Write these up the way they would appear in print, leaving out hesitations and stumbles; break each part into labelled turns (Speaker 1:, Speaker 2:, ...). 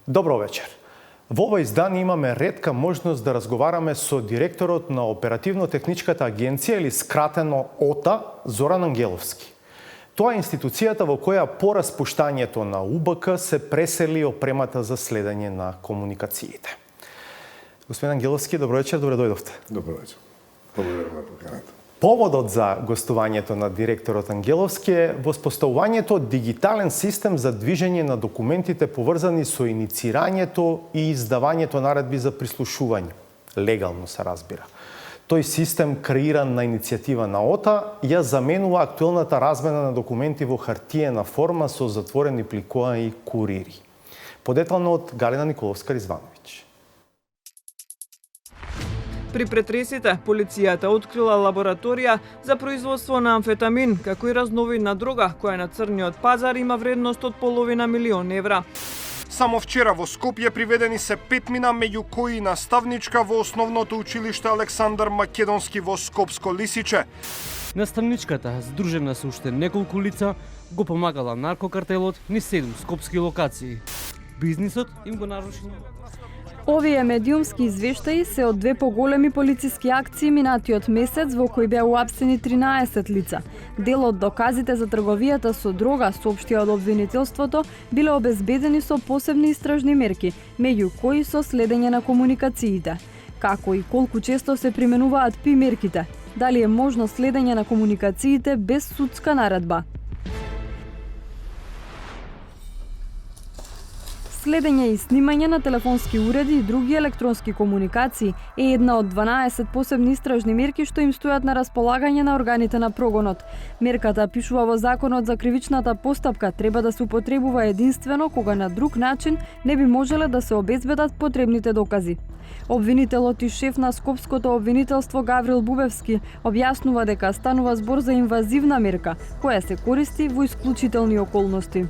Speaker 1: Добро вечер. Во ова издание имаме ретка можност да разговараме со директорот на Оперативно-техничката агенција или скратено ОТА Зоран Ангеловски. Тоа е институцијата во која по распуштањето на УБК се пресели опремата за следење на комуникациите. Господин Ангеловски, добро вечер, добре дојдовте.
Speaker 2: Добро вечер. Благодарам на поканата.
Speaker 1: Поводот за гостувањето на директорот Ангеловски е воспоставувањето дигитален систем за движење на документите поврзани со иницирањето и издавањето наредби за прислушување. Легално се разбира. Тој систем, креиран на иницијатива на ОТА, ја заменува актуелната размена на документи во хартиена форма со затворени пликоа и курири. Подетално од Галина Николовска-Ризвановиќ.
Speaker 3: При претресите, полицијата открила лабораторија за производство на амфетамин, како и разновидна дрога, која на црниот пазар има вредност од $500,000.
Speaker 4: Само вчера во Скопје приведени се 5 меѓу кои наставничка во основното училиште Александар Македонски во Скопско Лисиче.
Speaker 5: Наставничката, здружена со уште неколку лица, го помагала наркокартелот низ 7 скопски локации. Бизнисот им го наруши.
Speaker 6: Овие медиумски извештаи се од две поголеми полициски акции минатиот месец во кои беа уапсени 13 лица. Дел од доказите за трговијата со дрога, соопштија од обвинителството, биле обезбедени со посебни истражни мерки, меѓу кои со следење на комуникациите. Како и колку често се применуваат ПИ мерките? Дали е можно следење на комуникациите без судска наредба? Следење и снимање на телефонски уреди и други електронски комуникации е една од 12 посебни истражни мерки што им стојат на располагање на органите на прогонот. Мерката пишува во Законот за кривичната постапка, треба да се употребува единствено кога на друг начин не би можеле да се обезбедат потребните докази. Обвинителот и шеф на Скопското обвинителство Гаврил Бубевски објаснува дека станува збор за инвазивна мерка, која се користи во исклучителни околности.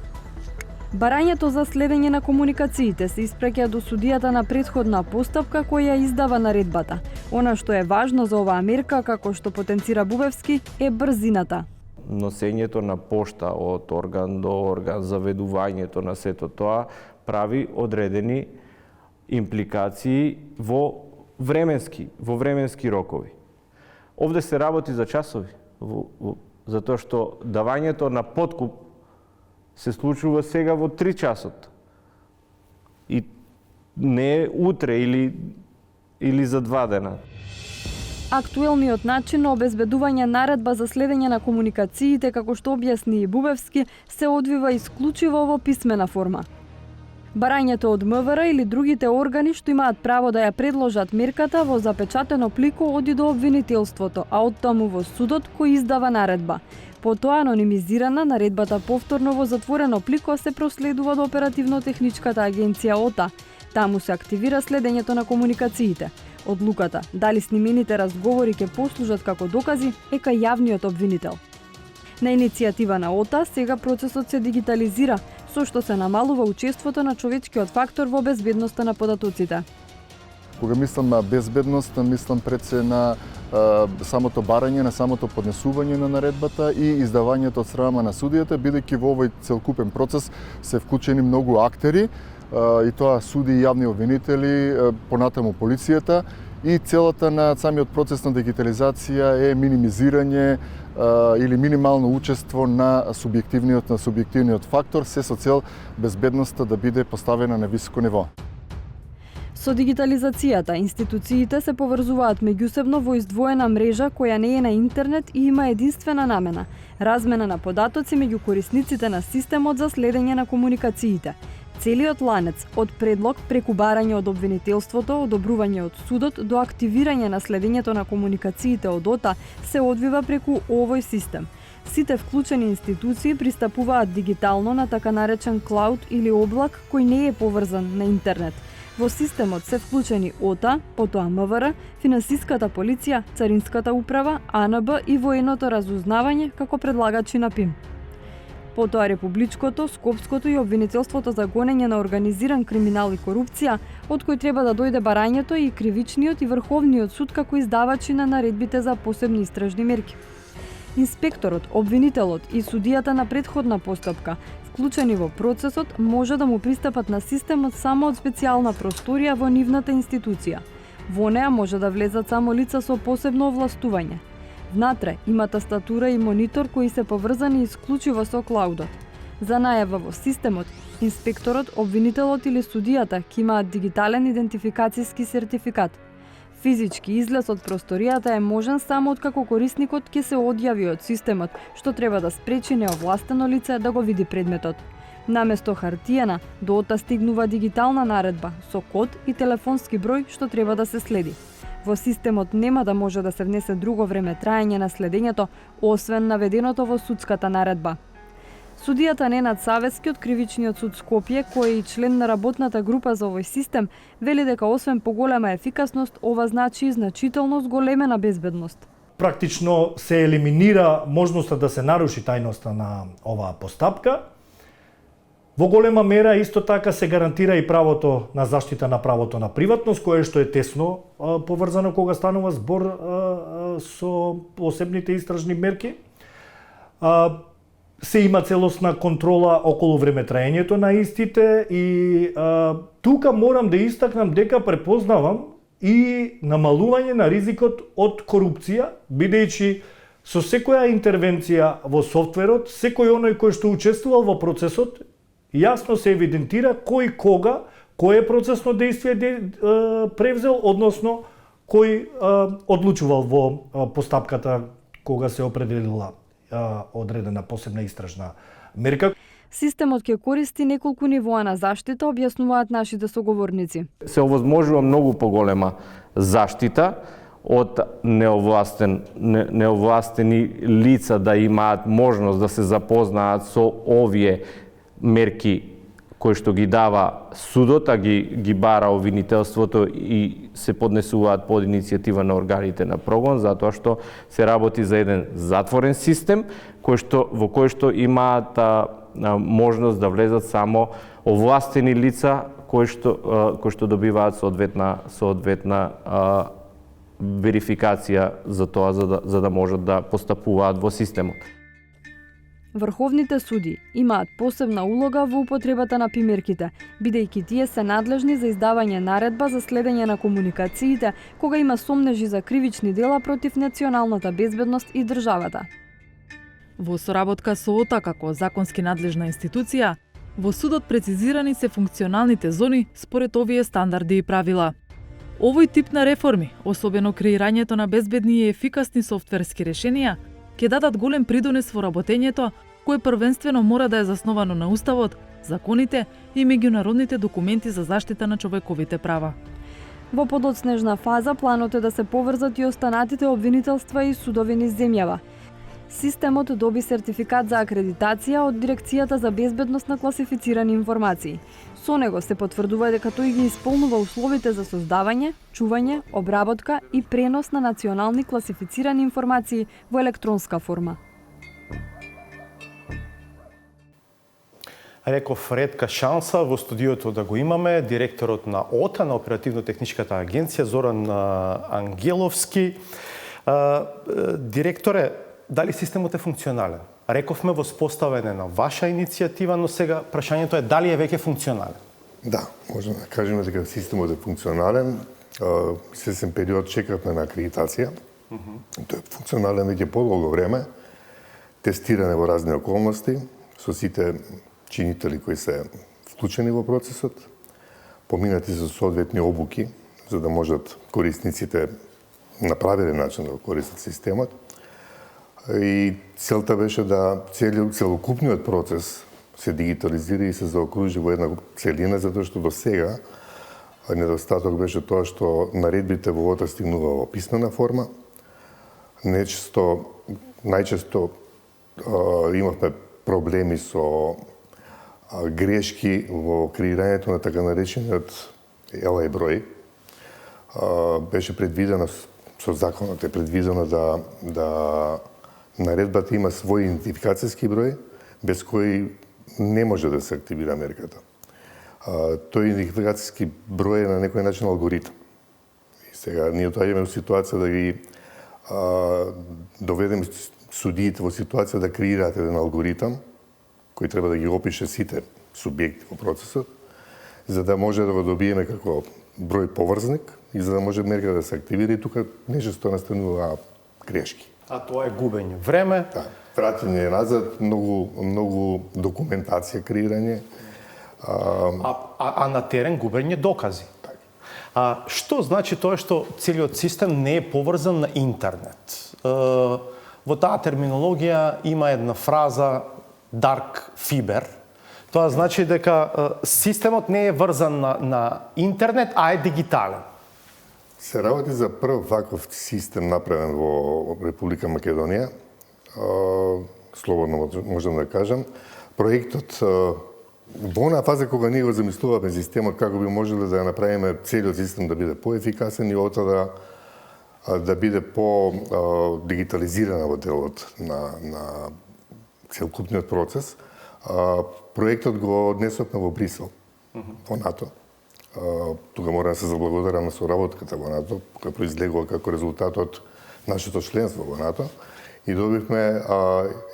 Speaker 6: Барањето за следење на комуникациите се испреќа до судијата на претходна постапка која издава наредбата. Она што е важно за оваа мерка, како што потенцира Бубевски, е брзината.
Speaker 7: Носењето на пошта од орган до орган, заведувањето на сето тоа прави одредени импликации во временски рокови. Овде се работи за часови, затоа што давањето на подкуп се случува сега во 3 часот. И не е утре или за 2 дена.
Speaker 6: Актуелниот начин на обезбедување наредба за следење на комуникациите, како што објасни и Бубевски, се одвива исклучиво во писмена форма. Барањето од МВР или другите органи што имаат право да ја предложат мерката во запечатено плико оди до обвинителството, а оттаму во судот кој издава наредба. Потоа анонимизирана наредбата повторно во затворено плико се проследува до Оперативно-техничката агенција ОТА. Таму се активира следењето на комуникациите. Одлуката дали снимените разговори ќе послужат како докази е кај јавниот обвинител. На иницијатива на ОТА сега процесот се дигитализира, со што се намалува учеството на човечкиот фактор во безбедноста на податоците.
Speaker 2: Кога мислам на безбедност, мислам пред се на самото барање, на самото поднесување на наредбата и издавањето од страна на судијата, бидејќи во овој целокупен процес се вклучени многу актери, и тоа суди и јавни обвинители, понатаму полицијата, и целата на самиот процес на дигитализација е минимизирање или минимално учество на субјективниот фактор, се со цел безбедноста да биде поставена на високо ниво.
Speaker 6: Со дигитализацијата, институциите се поврзуваат меѓусебно во издвоена мрежа која не е на интернет и има единствена намена – размена на податоци меѓу корисниците на системот за следење на комуникациите. Целиот ланец, од предлог преку барање од обвинителството, одобрување од судот до активирање на следењето на комуникациите од ОТА, се одвива преку овој систем. Сите вклучени институции пристапуваат дигитално на така наречен клауд или облак кој не е поврзан на интернет. Во системот се вклучени ОТА, потоа МВР, финансиската полиција, царинската управа, АНБ и военото разузнавање како предлагачи на ПИМ. Потоа Републичкото, Скопското и Обвинителството за гонење на организиран криминал и корупција, од кој треба да дојде барањето и Кривичниот и Врховниот суд како издавачи на наредбите за посебни истражни мерки. Инспекторот, обвинителот и судијата на претходна постапка вклучени во процесот, може да му пристапат на системот само од специјална просторија во нивната институција. Во неа може да влезат само лица со посебно овластување. Внатре има тастатура и монитор кои се поврзани исклучиво со клаудот. За најава во системот, инспекторот, обвинителот или судијата ќе имаат дигитален идентификацијски сертификат. Физички излез од просторијата е можен само откако корисникот ќе се одјави од системот, што треба да спречи неовластено лице да го види предметот. Наместо хартиена, до ота стигнува дигитална наредба со код и телефонски број што треба да се следи. Во системот нема да може да се внесе друго време траење на следењето, освен наведеното во судската наредба. Судијата Ненад Савески од Кривичниот суд Скопје, кој е и член на работната група за овој систем, вели дека освен поголема ефикасност, ова значи и значително зголемена безбедност.
Speaker 8: Практично се елиминира можноста да се наруши тајноста на оваа постапка. Во голема мера исто така се гарантира и правото на заштита на правото на приватност, кое што е тесно поврзано кога станува збор со посебните истражни мерки. Се има целосна контрола околу времетраењето на истите и тука морам да истакнам дека препознавам и намалување на ризикот од корупција, бидејќи со секоја интервенција во софтверот, секој оној кој што учествувал во процесот, јасно се евидентира кој кога, кое процесно действие превзел, односно кој одлучувал во постапката кога се определила одредена посебна истражна мерка.
Speaker 6: Системот ќе користи неколку нивоа на заштита, објаснуваат нашите соговорници.
Speaker 7: Се овозможува многу поголема заштита од неовластени лица да имаат можност да се запознаат со овие мерки кои што ги дава судот, а ги бара обвинителството и се поднесуваат под иницијатива на органите на прогон, затоа што се работи за еден затворен систем во кој што имаат можност да влезат само овластени лица кои што добиваат соодветна верификација за тоа за да можат да постапуваат во системот.
Speaker 6: Врховните суди имаат посебна улога во употребата на примерките, бидејќи тие се надлежни за издавање наредба за следење на комуникациите кога има сомнежи за кривични дела против националната безбедност и државата.
Speaker 9: Во соработка со ОТА како законски надлежна институција, во судот прецизирани се функционалните зони според овие стандарди и правила. Овој тип на реформи, особено креирањето на безбедни и ефикасни софтверски решенија, ќе дадат голем придонес во работењето, кое првенствено мора да е засновано на Уставот, законите и меѓународните документи за заштита на човековите права.
Speaker 6: Во подоцнежна фаза планот е да се поврзат и останатите обвинителства и судови низ земјава. Системот доби сертификат за акредитација од Дирекцијата за безбедност на класифицирани информации. Со него се потврдува дека тој ги исполнува условите за создавање, чување, обработка и пренос на национални класифицирани информации во електронска форма.
Speaker 1: Реков ретка шанса во студиото да го имаме директорот на ОТА, на Оперативно-техничката агенција, Зоран Ангеловски. Директоре, дали системот е функционален? Рековме во споставене на ваша иницијатива, но сега прашањето е дали е веќе функционален?
Speaker 10: Да, можеме да кажеме дека системот е функционален. Известен период чекавме на акредитација. Тој е функционален веќе подолго време. Тестиране во разни околности со сите чинители кои се вклучени во процесот. Поминати со соодветни обуки за да можат корисниците на правилен начин да користат системот. И целта беше да целокупниот процес се дигитализира и се заокружи во една целина, затоа што до сега недостаток беше тоа што наредбите во ОТА стигнува во писмена форма. Најчесто имавме проблеми со грешки во креирањето на така наречениот LI број. Беше предвидено со законот е предвидено да наредбата има свој идентификацијски број, без кој не може да се активира мерката. Тој идентификацијски број е на некој начин алгоритм. И сега ние доаѓаме во ситуација да ги доведеме судиите во ситуација да креираат еден алгоритам кој треба да ги опише сите субјекти во процесот, за да може да го добиеме како број поврзник и за да може мерка да се активира и тука нечесто настанува грешки.
Speaker 1: А тоа е губење време.
Speaker 10: Да, враќање назад, многу документација, креирање.
Speaker 1: А на терен губење докази. Што значи тоа што целиот систем не е поврзан на интернет? Во таа терминологија има една фраза dark fiber. Тоа значи дека системот не е врзан на интернет, а е дигитален.
Speaker 10: Се работи за прв ваков систем направен во Република Македонија. Слободно можам да кажам. Проектот во онаа фаза кога ние го замислуваме системот како би можеле да направиме целиот систем да биде поефикасен и ото да биде по-дигитализирана во делот на целокупниот процес, проектот го однесовме во Брисел, во НАТО. Тука мора да се заблагодарам на соработката во НАТО, која произлегува како резултат од нашето членство во НАТО. И добивме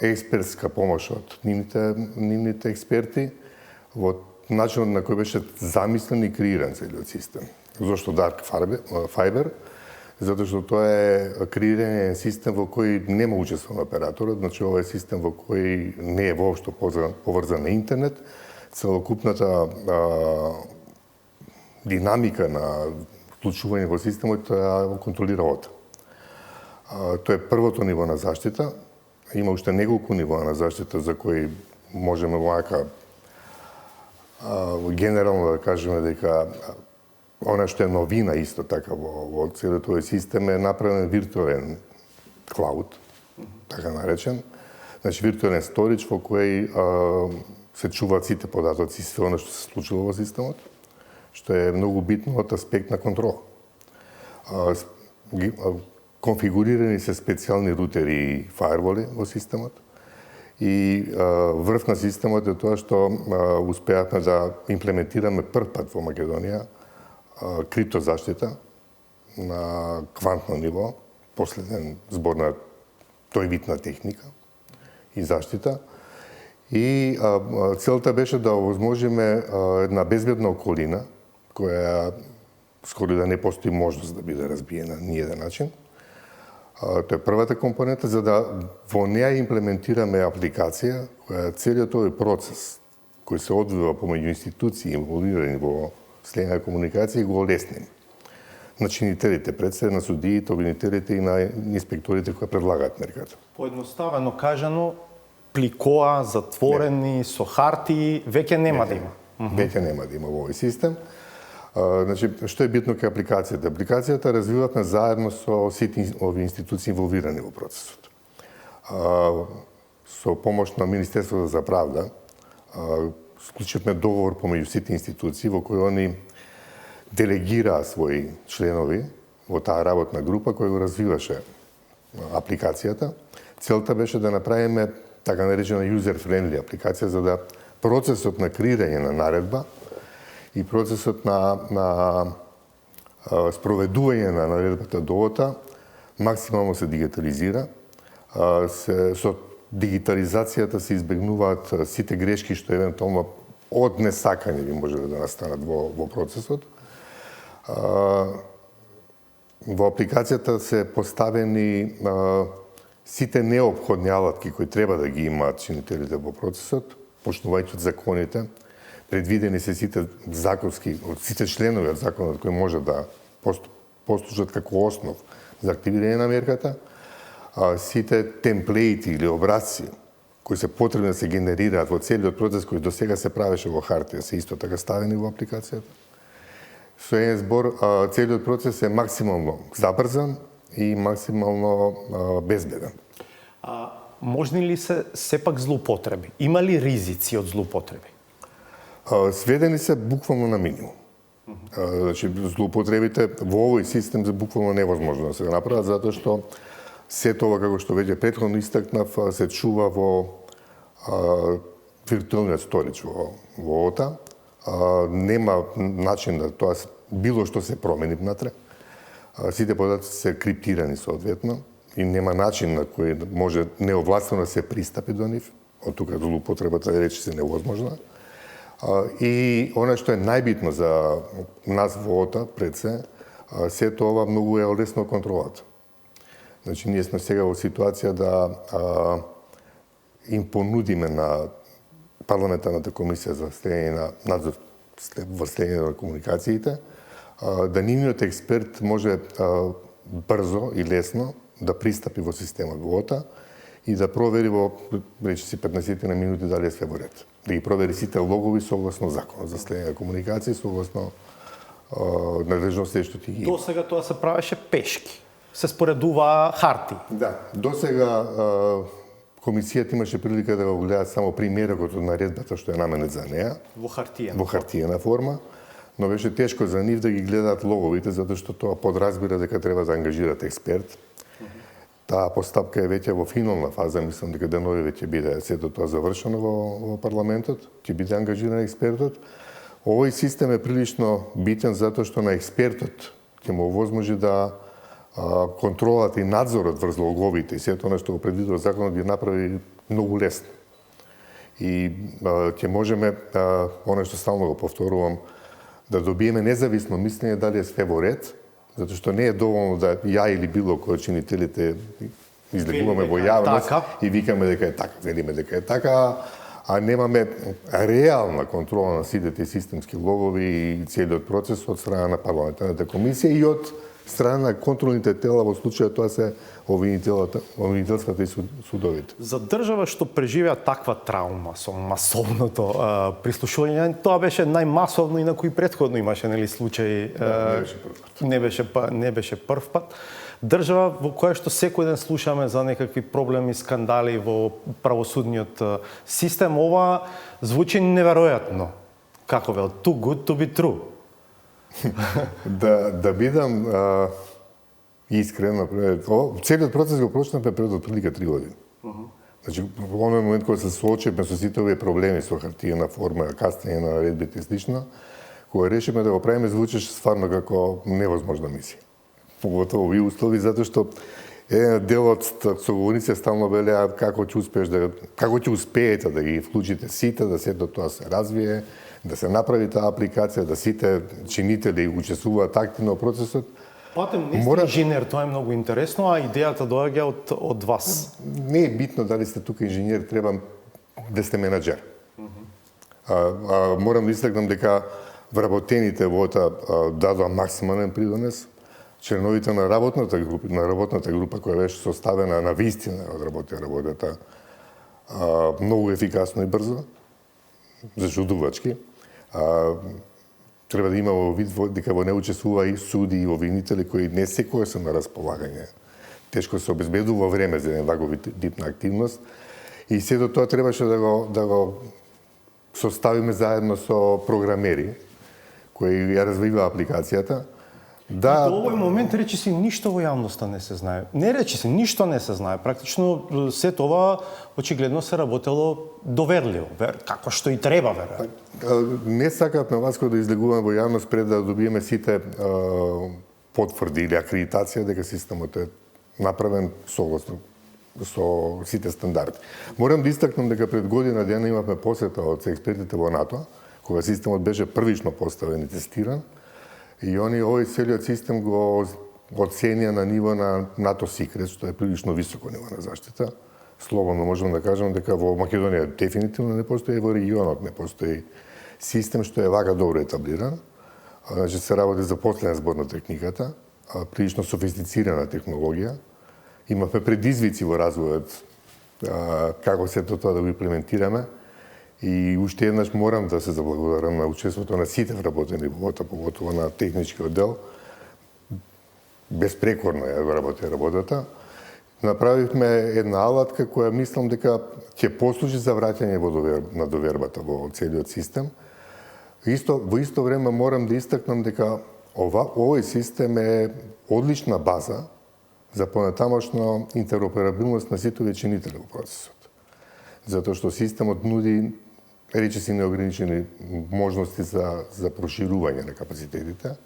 Speaker 10: експертска помош од нивните експерти во начинот на кој беше замислен и креиран целиот систем. Зошто Dark Fiber? Затоа што тоа е креирање систем во кој нема учество на операторот, значи ова е систем во кој не е воопшто поврзан на интернет. Целокупната динамика на вклучување во системот ја контролира ОТА. Тоа е првото ниво на заштита. Има уште неколку нивоа на заштита за кои можеме вака генерално да кажеме дека она што е новина исто така во целиот тој систем е направен виртуелен клауд, така наречен. Значи виртуелен сторидж во кој се чуваат сите податоци, све она што се случило во системот, што е многу битно од аспект на контрола. Конфигурирани се специјални рутери и фаерволи во системот. И врв на системот е тоа што успеавме да имплементираме прв пат во Македонија криптозаштита на квантно ниво, последен збор на тој вид на техника и заштита. И целта беше да овозможиме една безбедна околина, која скоро да не постои можност да биде разбиена ни еден начин. Тоа е првата компонента, за да во неа имплементираме апликација која целиот тој процес кој се одвива помеѓу институции инволвирани во следна комуникација го олесним на чинителите, на судиите, обвинителите и на инспекторите кои предлагаат мерката.
Speaker 1: Поедноставено кажано, пликоа, затворени, со хартии, веќе нема да има.
Speaker 10: Веќе нема да има во овој систем. Значи, што е битно кај апликацијата? Апликацијата развивавме заедно со сите овие институции инволвирани во процесот. Со помош на Министерството за правда, склучивме договор помеѓу сите институции во кој они делегираа своји членови во таа работна група која го развиваше апликацијата. Целта беше да направиме така наречена user-friendly апликација за да процесот на креирање на наредба и процесот на спроведување на наредбата до ОТА максимално се дигитализира. Со дигитализацијата се избегнуваат сите грешки што евентуално од несакање би можеле да настанат во процесот. Во апликацијата се поставени сите неопходни алатки кои треба да ги имаат чинителите во процесот, почнувајќи од законите, предвидени се сите законски, сите членови од законот кои може да послужат како основ за активирање на мерката, сите темплеити или образци кои се потребни да се генерираат во целиот процес кој досега се правеше во хартија, се исто така ставени во апликацијата. Со еден збор, целиот процес е максимално забрзан и максимално безбеден.
Speaker 1: Можни ли се сепак злоупотреби? Има ли ризици од злоупотреби?
Speaker 10: Сведени се буквално на минимум. Значи, злоупотребите во овој систем за буквално невозможно да се направат, затоа што се тоа, како што веќе претходно истакнав, се чува во виртуелниот сторидж во ОТА. Нема начин да тоа било што се промени внатре. Сите податоци се криптирани соодветно и нема начин на кој може неовластено да се пристапи до нив Од тука злоупотребата речиси невозможна. И она што е најбитно за нас во ОТА, пред сето ова многу е лесно контролата. Значи, ние сме сега во ситуација да им понудиме на парламентарната комисија за следење на надзор во следење на комуникациите, да нивниот експерт може брзо и лесно да пристапи во системот во ОТА и да провери во речиси 15 на минути дали е све во ред. Да ги провери сите логови согласно законот за следење на комуникации, согласно надлежностите што ти ги има.
Speaker 1: До сега тоа се правеше пешки. Се споредува харти.
Speaker 10: Да, до сега комисијата имаше прилика да го гледа само примерокот од наредбата што е наменет за неа.
Speaker 1: Во
Speaker 10: хартиена форма, но беше тешко за нив да ги гледаат логовите, затоа што тоа подразбира дека треба да ангажират експерт. Таа постапка е веќе во финална фаза, мислам дека денови веќе биде сето тоа завршено во парламентот, ќе биде ангажиран експертот. Овој систем е прилично битен затоа што на експертот ќе му овозможи да контролата и надзорот врз логовите и сето она што го предвидува законот ги направи многу лесно. И ќе можеме, она што стално го повторувам, да добиеме независно мислење дали е све во ред, затоа што не е доволно да ја или било кој од чинителите излегуваме во јавност и викаме дека е така, велиме дека е така, а немаме реална контрола на сите тие системски логови и целиот процес од страна на парламентарната комисија и од страна на контролните тела, во случајот тоа се обвинителската и судовите.
Speaker 1: За држава што преживеа таква травма со масовното прислушување, тоа беше најмасовно и на кој претходно имаше случај. Не беше прв пат. Држава во која што секој ден слушаме за некакви проблеми, скандали во правосудниот систем, ова звучи неверојатно. Како вел, too good to be true.
Speaker 10: Да бидам искрен, целиот процес го почнавме пред отприлика 3 години. Значи, во оној момент кога се соочивме со сите овие проблеми со хартиена форма, каснење на наредбите и слично, кога решивме да го правиме, звучеше стварно како невозможна мисија. Поготово овие услови, затоа што еден дел од соговорниците стално велеа како ќе успеете да ги вклучите сите, да сето тоа се развие, да се направи таа апликација, да сите чинители учествуваат активно во процесот.
Speaker 1: Патем, не сте инженер, тоа е многу интересно, а идејата доаѓа од вас.
Speaker 10: Не е битно дали сте тука инженер, треба да сте менаџер. Морам да истакнам дека вработените во ОТА дадоа максимален придонес. Членовите на работната група која беше составена на вистина одработија работата многу ефикасно и брзо, зачудувачки. Треба да има во вид дека во не учествува и суди и обвинители кои не секој се на располагање. Тешко се обезбедува време за еден ваков тип на активност и сето тоа требаше да го составиме заедно со програмери кои ја развиваа апликацијата.
Speaker 1: Да, до овој момент речиси ништо во јавноста не се знае. Не речиси, ништо не се знае. Практично се тоа очигледно се работело доверливо, како што и треба, веројатно.
Speaker 10: Не сакавме вас кога да излегуваме во јавност пред да добиеме сите потврди или акредитација дека системот е направен согласно со сите стандарди. Морам да истакнам дека пред година дена имавме посета од експертите во НАТО, кога системот беше првично поставен и тестиран. И они овој целиот систем го оценија на ниво на НАТО Secret, што е прилично високо ниво на заштита. Слободно можеме да кажеме дека во Македонија дефинитивно не постои, во регионот не постои систем што е вака добро етаблиран. Значи се работи за последен збор на техниката, прилично софистицирана технологија. Имавме предизвици во развојот како сето тоа да го имплементираме. И уште еднаш морам да се заблагодарам на учеството на сите вработени во ОТА, поготово на техничкиот дел. Безпрекорно ја работи работата. Направивме една алатка која мислам дека ќе послужи за враќање на довербата во целиот систем. Во исто време морам да истакнам дека овој систем е одлична база за понатамошна интероперабилност на сите чинители во процесот. Затоа што системот нуди речиси неограничени можности за проширување на капацитетите.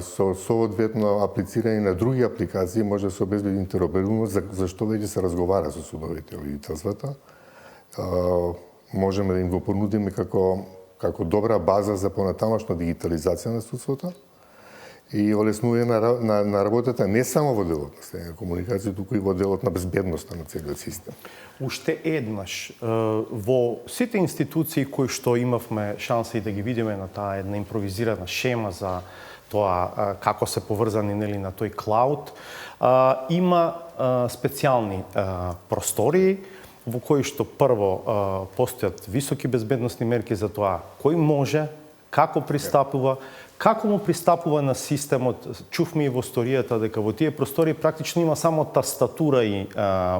Speaker 10: Со соодветно аплицирање на други апликации може да се обезбеди интероперабилност, за што веќе се разговара со судовите обвинителствата. можеме да им го понудиме како добра база за понатамошна дигитализација на судството и олеснување на работата не само во делот на следна комуникација, туку и во делот на безбедноста на целиот систем.
Speaker 1: Уште еднаш, во сите институции кои што имавме шанса и да ги видиме на таа една импровизирана шема за тоа како се поврзани нели на тој клауд, има специјални простории во кои што прво постојат високи безбедносни мерки за тоа кој може, како пристапува, како му пристапува на системот. Чувме и во историјата дека во тие простори практично има само тастатура и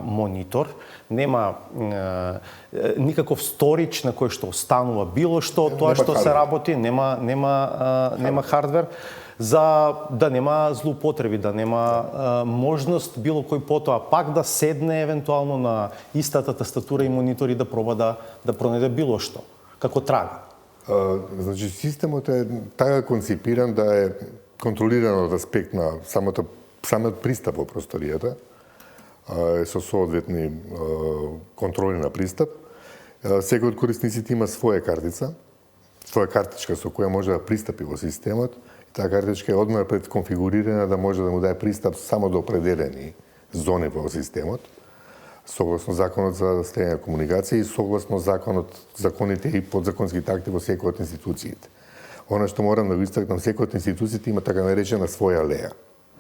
Speaker 1: монитор, нема никаков сторич на кој што останува било што од тоа што се работи, нема хардвер, за да нема злоупотреби, да нема можност било кој потоа пак да седне евентуално на истата тастатура и монитори да проба да пронајде било што како трага.
Speaker 10: Значи, системот е така концепиран да е контролиран од аспект на самиот пристап во просторијата, со соодветни контроли на пристап. Секој од корисниците има своја картица, своја картичка со која може да пристапи во системот. Таа картичка е одмер предконфигурирана да може да му даде пристап само до определени зони во системот, согласно законот за следна комуникација и согласно законите и подзаконските акти во секој од институциите. Она што морам да го истакнам, секој од институциите има така наречена своја леја,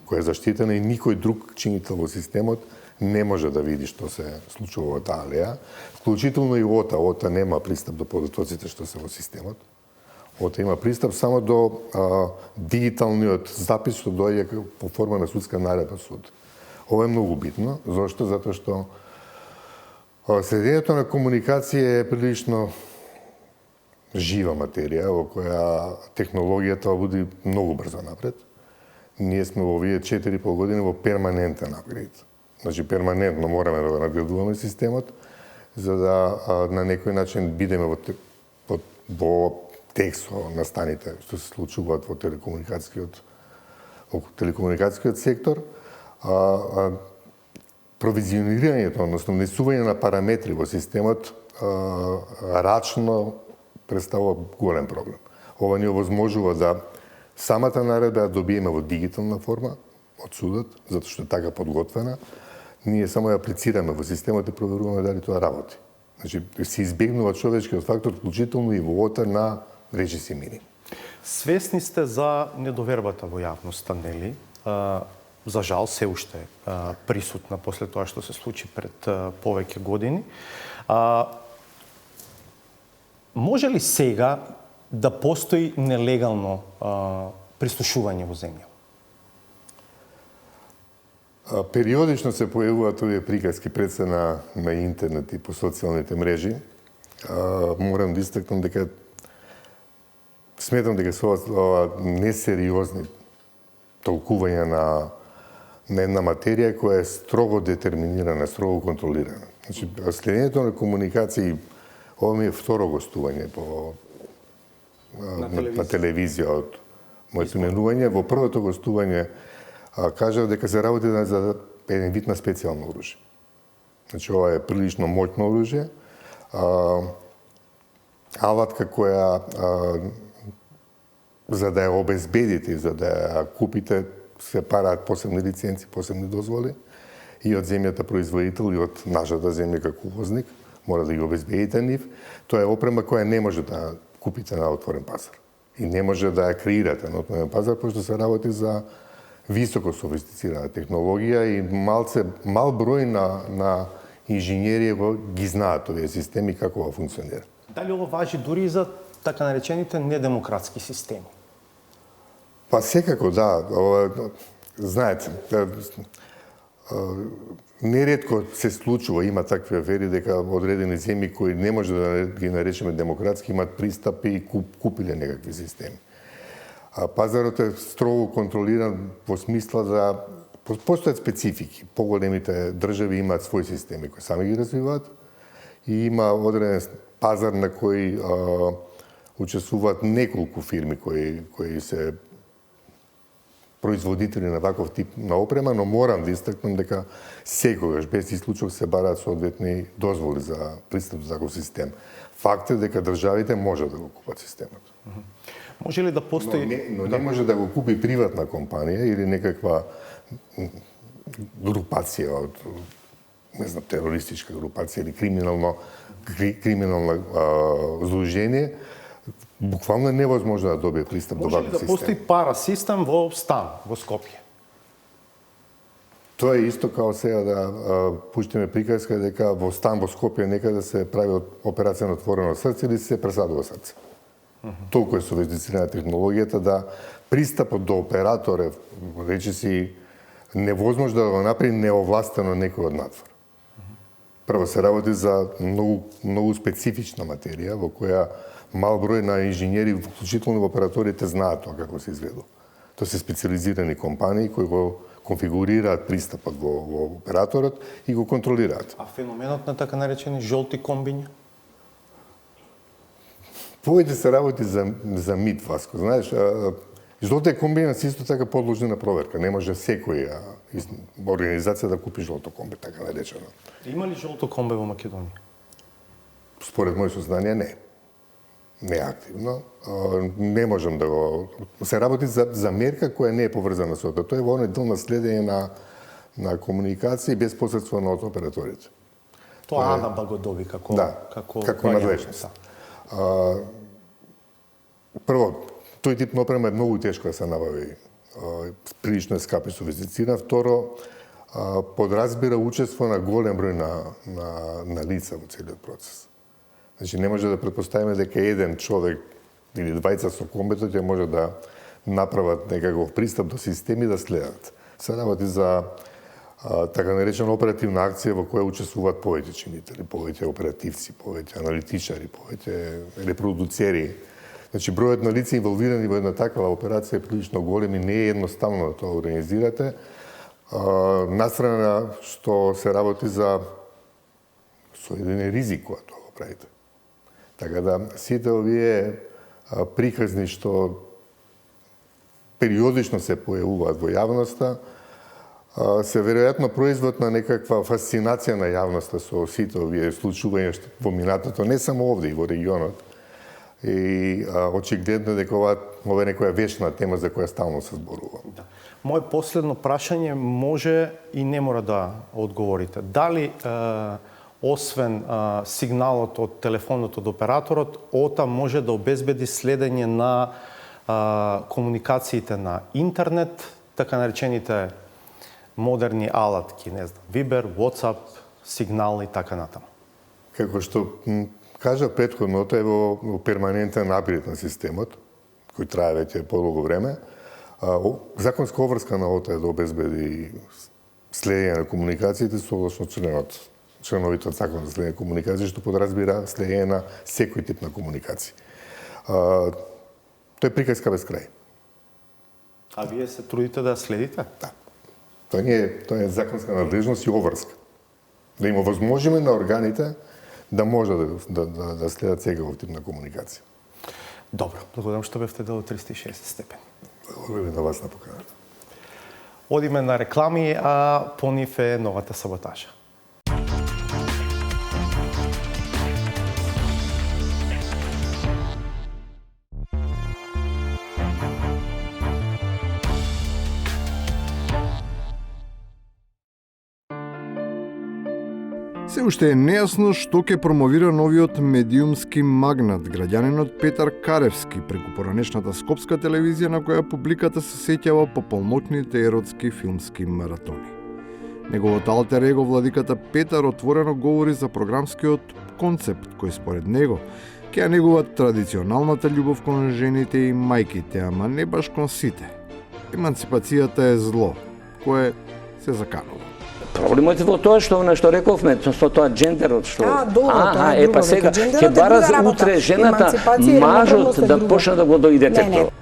Speaker 10: која е заштитена и никој друг чинител во системот не може да види што се случува во таа леја, вклучително и ОТА. ОТА нема пристап до податоците што се во системот. ОТА има пристап само до дигиталниот запис што доаѓа по форма на судска наредба суд. Ова е многу битно. Зошто? Затоа што следењето на комуникација е прилично жива материја во која технологијата води многу брзо напред. Ние сме во овие 4,5 години во перманентен апгрейд. Значи перманентно мораме да го надградуваме системот за да на некој начин бидеме во текст со настаните што се случуваат во телекомуникацијскиот сектор. Провизионирањето, односно внесување на параметри во системот рачно представува голем проблем. Ова ни овозможува да самата наредба ја добиеме во дигитална форма од судот, затоа што е така подготвена. Ние само ја аплицираме во системот и проверуваме дали тоа работи. Значи, се избегнува човечкиот фактор, вклучително и во ОТА на речиси минимум.
Speaker 1: Свесни сте за недовербата во јавноста, нели? За жал, се уште присутна после тоа што се случи пред повеќе години. Може ли сега да постои нелегално прислушување во земја?
Speaker 10: Периодично се појавуваат овие приказки пред се на интернет и по социјалните мрежи. Морам да истакнам дека сметам дека се ова несериозни толкување на една материја која е строго детерминирана, строго контролирана. Значи, следењето на комуникации, ова ми е второ гостување на телевизија од моето именување. Во првото гостување кажав дека се работи за еден вид на специјално оружје. Значи, ова е прилично моќно оружје, алатка која за да ја обезбедите, за да ја купите, се параат посебни лиценци, посебни дозволи и од земјата производител и од нашата земја како увозник, мора да ги обезбедите нив. Тоа е опрема која не може да купите на отворен пазар и не може да ја креирате на отворен пазар, пошто се работи за високо софистицирана технологија и мал број на инженери ги знаат овие системи како функционира.
Speaker 1: Дали ова важи дури и за така наречените недемократски системи?
Speaker 10: Па секако да, знаете, неретко се случува, има такви афери дека одредени земји кои не може да ги наречеме демократски имаат пристапи и купиле некакви системи. Пазарот е строго контролиран во смисла да постојат специфики. Поголемите држави имаат своји системи кои сами ги развиваат и има одреден пазар на кој учествуваат неколку фирми кои се производители на ваков тип на опрема, но морам да истакнам дека секогаш без исклучок се бараат соодветни дозволи за пристап до таков систем. Факт е дека државите може да го купат системот.
Speaker 1: Може ли да постои...
Speaker 10: Но не може да го купи приватна компанија или некаква групација од, не знам, терористичка групација или криминална здружение. Буквално е невозможно да добие пристап до
Speaker 1: Може ли
Speaker 10: ваков
Speaker 1: да
Speaker 10: систем.
Speaker 1: постои парасистем во стан, во Скопје?
Speaker 10: Тоа е исто као сега да пуштиме приказка дека во стан во Скопје некаде се прави операција на отворено срце или се пресадува срце. Толку е софистицирана технологијата да пристапот до оператор е речиси невозможно да го направи неовластено некој од надвор. Прво се работи за многу специфична материја во која мал број на инженери, вклучително во операторите, знаат тоа како се изведува. Тоа се специализирани компании кои го конфигурираат пристапот во операторот и го контролираат.
Speaker 1: А феноменот на така наречени жолти комбиња?
Speaker 10: Повеќе се работи за мит, Васко. Знаеш, жолтите комбиња се исто така подложни на проверка. Не може секоја организација да купи жолто комби, така наречено.
Speaker 1: Има ли жолто комбе во Македонија?
Speaker 10: Според мои сознанија не. Не активно. Не можам да го... Се работи за мерка која не е поврзана со тоа. Тоа е во оној дел на следење на комуникација без посредство од операторите.
Speaker 1: Тоа АНАБ го доби како
Speaker 10: надлежност. Прво, тој тип на опрема е многу тешко да се набави. Прилично е скапи софистициран. Второ, подразбира учество на голем број на лица во целиот процес. Значи, не може да предпоставиме дека еден човек или двајца со комбето ќе може да направат некаков пристап до системи да следат. Се работи за така наречена оперативна акција во која учествуваат повеќе чинители, повеќе оперативци, повеќе аналитичари, повеќе репродуцери. Значи, бројот на лица инволвирани во една такава операција е прилично голем и не е едноставно да тоа организирате. Настрана што се работи за со еден ризик кога тоа го правите. Така да, сите овие приказни што периодично се појавуваат во јавноста, се веројатно производ на некаква фасцинација на јавноста со сите овие случувања во минатото, не само овде и во регионот. И очигледно дека ова е некоја вечна тема за која стално се зборува.
Speaker 1: Да. Моje последно прашање може и не мора да одговорите. Дали освен сигналот од телефонот од операторот, ОТА може да обезбеди следење на комуникациите на интернет, така наречените модерни алатки, не знам, Viber, WhatsApp, сигнал и така натаму.
Speaker 10: Како што кажа претходно, тоа е во перманентен апгрейд на системот, кој трае веќе подолго време. Законска обврска на ОТА е да обезбеди следење на комуникациите согласно членовите од Закон за следење на комуникација, што подразбира следење на секој тип на комуникација. Тоа е приказка без крај.
Speaker 1: А вие се трудите да следите?
Speaker 10: Да. Тоа е законска надлежност и обврска. Да им овозможиме на органите да може да следат секаков тип на комуникација.
Speaker 1: Добро, благодарам што бевте дел од 360 степени.
Speaker 10: Благодарам на вас на поканата.
Speaker 1: Одиме на реклами, а по нив е новата саботажа.
Speaker 2: Се уште е нејасно што ќе промовира новиот медиумски магнат, граѓанинот Петар Каревски, преку поранешната скопска телевизија на која публиката се сеќава по полнокните еротски филмски маратони. Неговото алтер его владиката Петар отворено говори за програмскиот концепт, кој според него ќе ја негува традиционалната љубов кон жените и мајките, ама не баш кон сите. Еманципацијата е зло, кое се заканува.
Speaker 11: Проблемот е во тоа што што рековме, со тоа джендерот што.
Speaker 12: Тоа е
Speaker 11: па сега ќе бара за утре жената мажот да почне да го дои детето.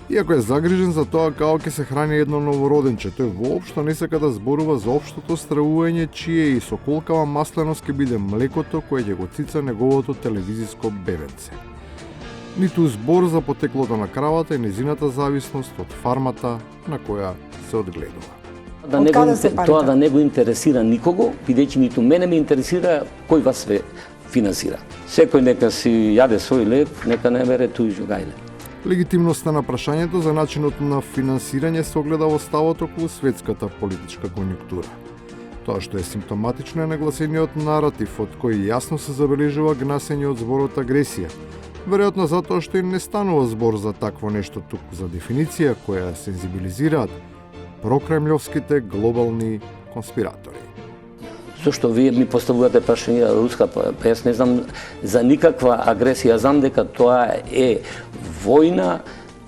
Speaker 2: Иако е загрижен за тоа како ќе се храни едно новороденче, тој воопшто не сака да зборува за општото стравување чие и со колкава масленост ќе биде млекото кое ќе го цица неговото телевизиско бебенце. ниту збор за потеклото на кравата и незината зависност од фармата на која се одгледува.
Speaker 11: Тоа да не го интересира никого, бидејќи ниту мене ме интересира кој вас ве финансира. Секој нека си јаде свој лев, нека не бере туј жугајле.
Speaker 2: Легитимноста на прашањето за начинот на финансирање се огледа во ставот околу светската политичка конјунктура. Тоа што е симптоматично е нагласениот наратив од кој јасно се забележува гнасење од зборот агресија. Веројатно затоа што и не станува збор за такво нешто, туку за дефиниција која сензибилизираат прокремљовските глобални конспиратори.
Speaker 11: Зошто вие ми поставувате прашање руска, па јас не знам за никаква агресија, знам дека тоа е војна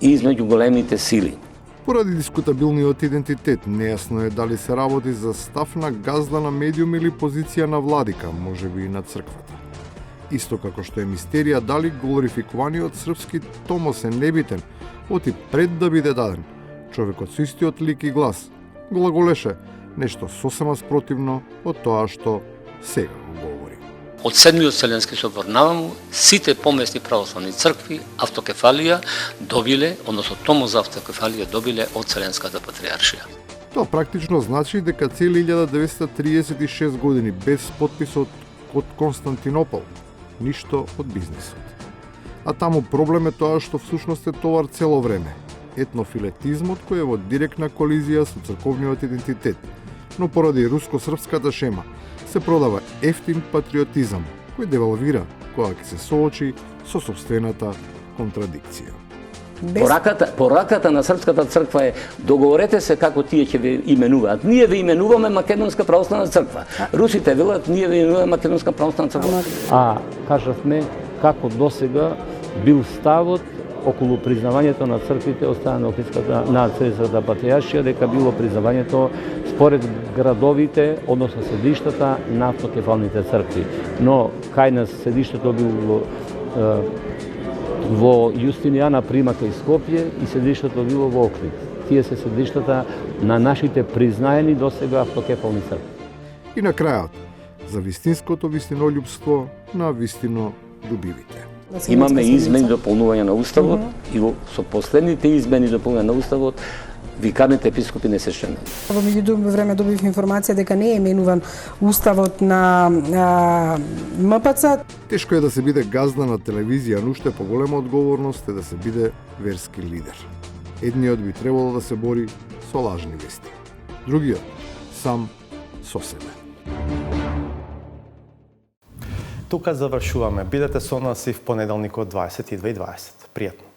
Speaker 11: измеѓу големите сили.
Speaker 2: Поради дискутабилниот идентитет, нејасно е дали се работи за став на газда на медиум или позиција на владика, можеби и на црквата. Исто како што е мистерија дали глорификуваниот српски томос е небитен, оти пред да биде даден. Човекот со истиот лик и глас глаголеше нешто сосема спротивно од тоа што сега го говори.
Speaker 12: Од Седмиот Вселенски собор наваму, сите помесни православни цркви автокефалија добиле, односно томос за автокефалија добиле од Вселенската патриаршија.
Speaker 2: Тоа практично значи дека цели 1936 години без подпис од Константинопол, ништо од бизнисот. А таму проблем е тоа што всушност е товар цело време. Етнофилетизмот кој е во директна колизија со црковниот идентитет, но поради руско-српската шема се продава ефтин патриотизам кој девалвира кога ќе се соочи со собствената контрадикција.
Speaker 11: Пораката на Српската црква е договорете се како тие ќе ве именуваат. Ние ве именуваме Македонска православна црква. Русите велат ние ве именуваме Македонска православна црква.
Speaker 13: А кажавме како досега бил ставот околу признавањето на црквите од страна на Црквата патриаршија, дека било признавањето според градовите, односно седиштата на автокефалните цркви. Но кај нас седиштето било во Јустинијана, Примака и Скопје и седиштето било во Охрид. Тие се седиштата на нашите признаени досега автокефални цркви.
Speaker 2: И на крајот, за вистинското вистинолюбство на вистинолюбивите.
Speaker 11: Имаме измени дополнување на уставот и со последните измени дополнување на уставот викарните епископи не се членови.
Speaker 14: Во меѓудобно време добив информација дека не е менуван уставот на МПЦ.
Speaker 2: Тешко е да се биде газда на телевизија, но уште поголема одговорност е да се биде верски лидер. Едниот би требало да се бори со лажни вести, другиот сам со себе.
Speaker 1: Тука завршуваме. Бидете со нас и в понеделникот 22:20. Пријатно.